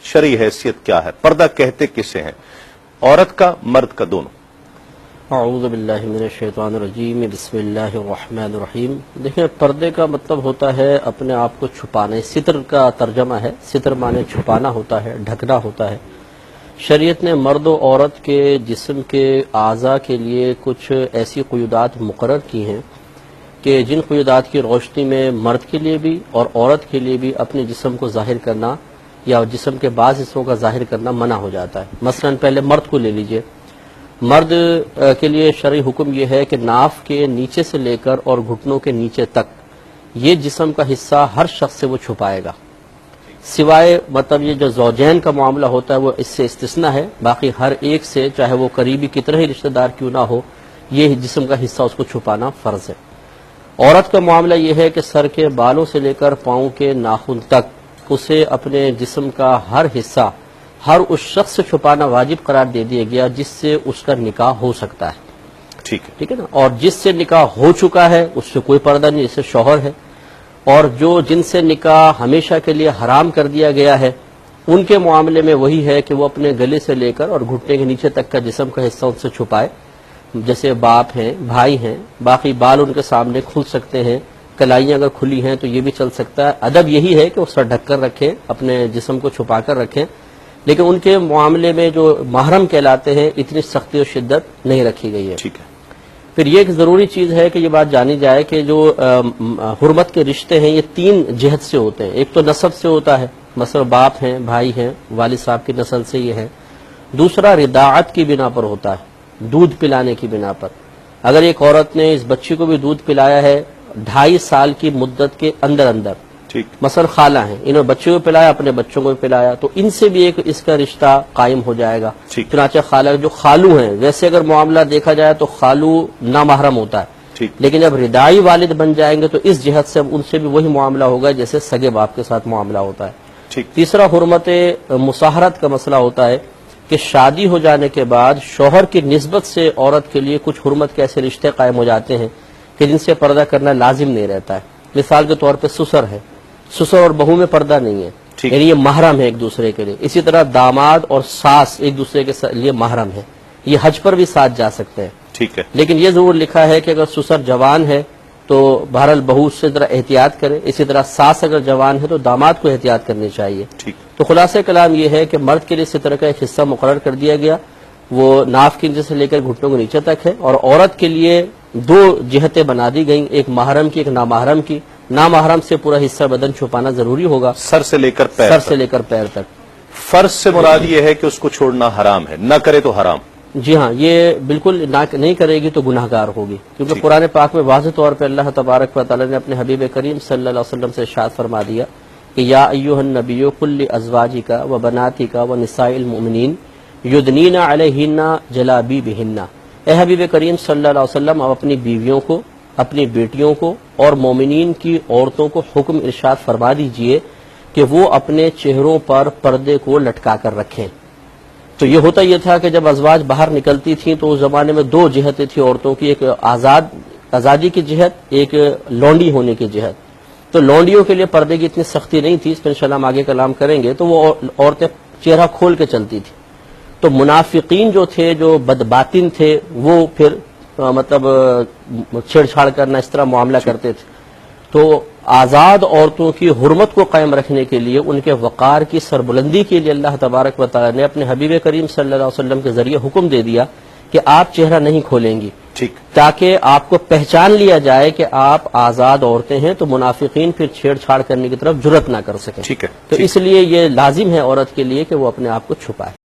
شرعی حیثیت کیا ہے؟ پردہ کہتے کسے ہیں؟ عورت کا، مرد کا، دونوں؟ اعوذ باللہ من الشیطان الرجیم، بسم اللہ الرحمن الرحیم۔ دیکھیں، پردے کا مطلب ہوتا ہے اپنے آپ کو چھپانا۔ ستر کا ترجمہ ہے، ستر معنی چھپانا ہوتا ہے، ڈھکنا ہوتا ہے۔ شریعت نے مرد و عورت کے جسم کے اعضاء کے لیے کچھ ایسی قیودات مقرر کی ہیں کہ جن قیودات کی روشنی میں مرد کے لیے بھی اور عورت کے لیے بھی اپنے جسم کو ظاہر کرنا یا جسم کے بعض حصوں کا ظاہر کرنا منع ہو جاتا ہے۔ مثلا پہلے مرد کو لے لیجئے۔ مرد کے لیے شرعی حکم یہ ہے کہ ناف کے نیچے سے لے کر اور گھٹنوں کے نیچے تک یہ جسم کا حصہ ہر شخص سے وہ چھپائے گا، سوائے مطلب یہ جو زوجین کا معاملہ ہوتا ہے وہ اس سے استثناء ہے۔ باقی ہر ایک سے، چاہے وہ قریبی کتنا ہی رشتہ دار کیوں نہ ہو، یہ جسم کا حصہ اس کو چھپانا فرض ہے۔ عورت کا معاملہ یہ ہے کہ سر کے بالوں سے لے کر پاؤں کے ناخن تک اسے اپنے جسم کا ہر حصہ ہر اس شخص سے چھپانا واجب قرار دے دیا گیا جس سے اس کا نکاح ہو سکتا ہے۔ ٹھیک ہے نا؟ اور جس سے نکاح ہو چکا ہے اس سے کوئی پردہ نہیں، جسے شوہر ہے۔ اور جو جن سے نکاح ہمیشہ کے لیے حرام کر دیا گیا ہے ان کے معاملے میں وہی ہے کہ وہ اپنے گلے سے لے کر اور گھٹنے کے نیچے تک کا جسم کا حصہ ان سے چھپائے، جیسے باپ ہیں، بھائی ہیں۔ باقی بال ان کے سامنے کھل سکتے ہیں، کلائیاں اگر کھلی ہیں تو یہ بھی چل سکتا ہے۔ ادب یہی ہے کہ وہ سر ڈھک کر رکھیں، اپنے جسم کو چھپا کر رکھیں، لیکن ان کے معاملے میں جو محرم کہلاتے ہیں اتنی سختی و شدت نہیں رکھی گئی ہے۔ پھر یہ ایک ضروری چیز ہے کہ یہ بات جانی جائے کہ جو حرمت کے رشتے ہیں یہ تین جہت سے ہوتے ہیں۔ ایک تو نسب سے ہوتا ہے، مثلا باپ ہیں، بھائی ہیں، والد صاحب کی نسل سے یہ ہے۔ دوسرا رضاعت کی بنا پر ہوتا ہے، دودھ پلانے کی بنا پر۔ اگر ایک عورت نے اس بچی کو بھی دودھ پلایا ہے 2.5 سال کی مدت کے اندر، مثلا خالہ ہیں، انہوں نے بچوں کو پلایا، اپنے بچوں کو بھی پلایا، تو ان سے بھی ایک اس کا رشتہ قائم ہو جائے گا۔ چنانچہ خالہ جو خالو ہیں، ویسے اگر معاملہ دیکھا جائے تو خالو نامحرم ہوتا ہے، لیکن جب ردائی والد بن جائیں گے تو اس جہت سے اب ان سے بھی وہی معاملہ ہوگا جیسے سگے باپ کے ساتھ معاملہ ہوتا ہے۔ تیسرا حرمت مصاہرت کا مسئلہ ہوتا ہے کہ شادی ہو جانے کے بعد شوہر کی نسبت سے عورت کے لیے کچھ حرمت کے ایسے رشتے قائم ہو جاتے ہیں کہ جن سے پردہ کرنا لازم نہیں رہتا ہے۔ مثال کے طور پہ سسر ہے، سسر اور بہو میں پردہ نہیں ہے، یعنی یہ محرم ہے ایک دوسرے کے لیے۔ اسی طرح داماد اور ساس ایک دوسرے کے لیے محرم ہے، یہ حج پر بھی ساتھ جا سکتے ہیں۔ لیکن یہ ضرور لکھا ہے کہ اگر سسر جوان ہے تو بہرحال بہو اس سے ذرا احتیاط کرے، اسی طرح ساس اگر جوان ہے تو داماد کو احتیاط کرنی چاہیے۔ تو خلاصہ کلام یہ ہے کہ مرد کے لیے اسی طرح کا ایک حصہ مقرر کر دیا گیا، وہ ناف کے نیچے سے لے کر گھٹنوں کے نیچے تک ہے، اور عورت کے لیے 2 جہتیں بنا دی گئیں، ایک محرم کی، ایک نامحرم کی۔ نامحرم سے پورا حصہ بدن چھپانا ضروری ہوگا، سر سے لے کر پیر تک۔ فرض سے مراد یہ ہے کہ اس کو چھوڑنا حرام ہے، نہ کرے تو حرام۔ جی ہاں، یہ بالکل نہیں کرے گی تو گناہ گار ہوگی، کیونکہ قرآن پاک میں واضح طور پہ اللہ تبارک و تعالی نے اپنے حبیب کریم صلی اللہ علیہ وسلم سے ارشاد فرما دیا کہ یا ایھا النبی قل لازواجک و بناتک و نساء المؤمنین یدنین علیہن جلابیبہن۔ اے حبیب کریم صلی اللہ علیہ وسلم، آپ اپنی بیویوں کو، اپنی بیٹیوں کو اور مومنین کی عورتوں کو حکم ارشاد فرما دیجئے کہ وہ اپنے چہروں پر پردے کو لٹکا کر رکھیں۔ تو یہ ہوتا یہ تھا کہ جب ازواج باہر نکلتی تھیں تو اس زمانے میں 2 جہتیں تھیں عورتوں کی، ایک آزادی کی جہت، ایک لونڈی ہونے کی جہت۔ تو لونڈیوں کے لیے پردے کی اتنی سختی نہیں تھی، اس پر انشاءاللہ ہم آگے کلام کریں گے، تو وہ عورتیں چہرہ کھول کے چلتی تھیں۔ تو منافقین جو تھے، جو بدباطن تھے، وہ پھر مطلب چھیڑ چھاڑ کرنا اس طرح معاملہ کرتے تھے۔ تو آزاد عورتوں کی حرمت کو قائم رکھنے کے لیے، ان کے وقار کی سربلندی کے لیے اللہ تبارک و تعالی نے اپنے حبیب کریم صلی اللہ علیہ وسلم کے ذریعے حکم دے دیا کہ آپ چہرہ نہیں کھولیں گی، تاکہ آپ کو پہچان لیا جائے کہ آپ آزاد عورتیں ہیں، تو منافقین پھر چھیڑ چھاڑ کرنے کی طرف جرأت نہ کر سکیں۔ تو اس لیے یہ لازم ہے عورت کے لیے کہ وہ اپنے آپ کو چھپائے۔